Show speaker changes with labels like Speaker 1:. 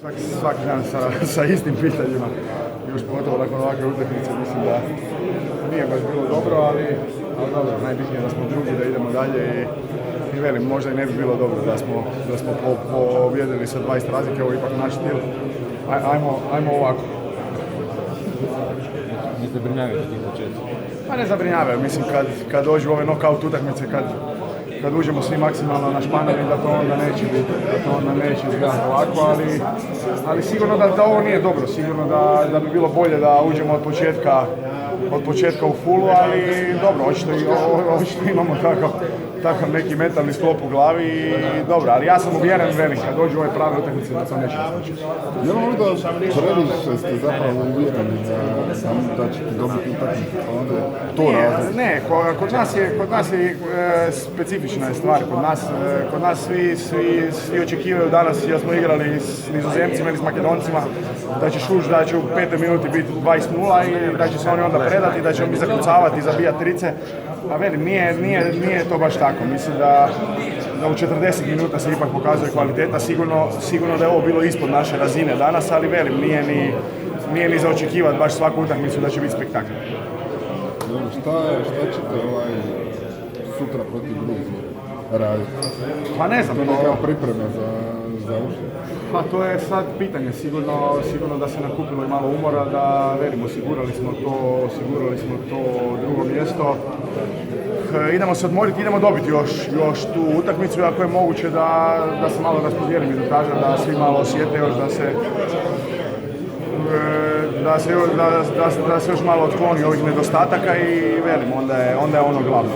Speaker 1: Svaki dan sa istim pitanjima, još pogotovo nakon ovakve utakmice, mislim da nije baš bilo dobro, ali dobro, najbitnije je da smo drugi, da idemo dalje i velim, možda i ne bi bilo dobro da smo pobjedili sa 20 razlike, ovo je ipak naš stil, ajmo ovako.
Speaker 2: Ne zabrinjavaju ti početci?
Speaker 1: Pa ne zabrinjavaju, mislim kad dođu ove knockout utakmice, kad uđemo svi maksimalno na španavi, da to onda neće izgledati ovako, ali sigurno da ovo nije dobro, sigurno da bi bilo bolje da uđemo od početka u fullu, ali dobro, očito imamo takav neki mentalni sklop u glavi i dobro, ali ja sam uvjeren, velim, kad dođu ove prave utakmice da to neće znači.
Speaker 3: Je li možda previše ste zapravo uvjereni da ćete dobiti utakmicu, pa onda to različno?
Speaker 1: Ne, kod nas je specifična je stvar, kod nas svi očekivaju danas, jer smo igrali s Nizozemcima ili s Makedoncima, da će u 5. minuti biti 20-0 i da će se oni onda predati, da ćemo mi zakucavati i zabijati trice. A velim, nije to baš tako. Mislim da u 40 minuta se ipak pokazuje kvaliteta. Sigurno da je ovo bilo ispod naše razine danas, ali velim, nije ni za očekivati baš svaku utakmicu da će biti spektakl.
Speaker 3: Šta ćete sutra protiv Gruzije raditi?
Speaker 1: Pa ne znam.
Speaker 3: To je kao pripreme za ušli?
Speaker 1: Pa to je sad pitanje, sigurno da se nakupilo i malo umora, da velim, osigurali smo to drugo mjesto. Idemo se odmoriti, idemo dobiti još tu utakmicu, ako je moguće da se malo raspodijelim i da svi malo osjete još da se još malo otkloni ovih nedostataka i velim, onda je ono glavno.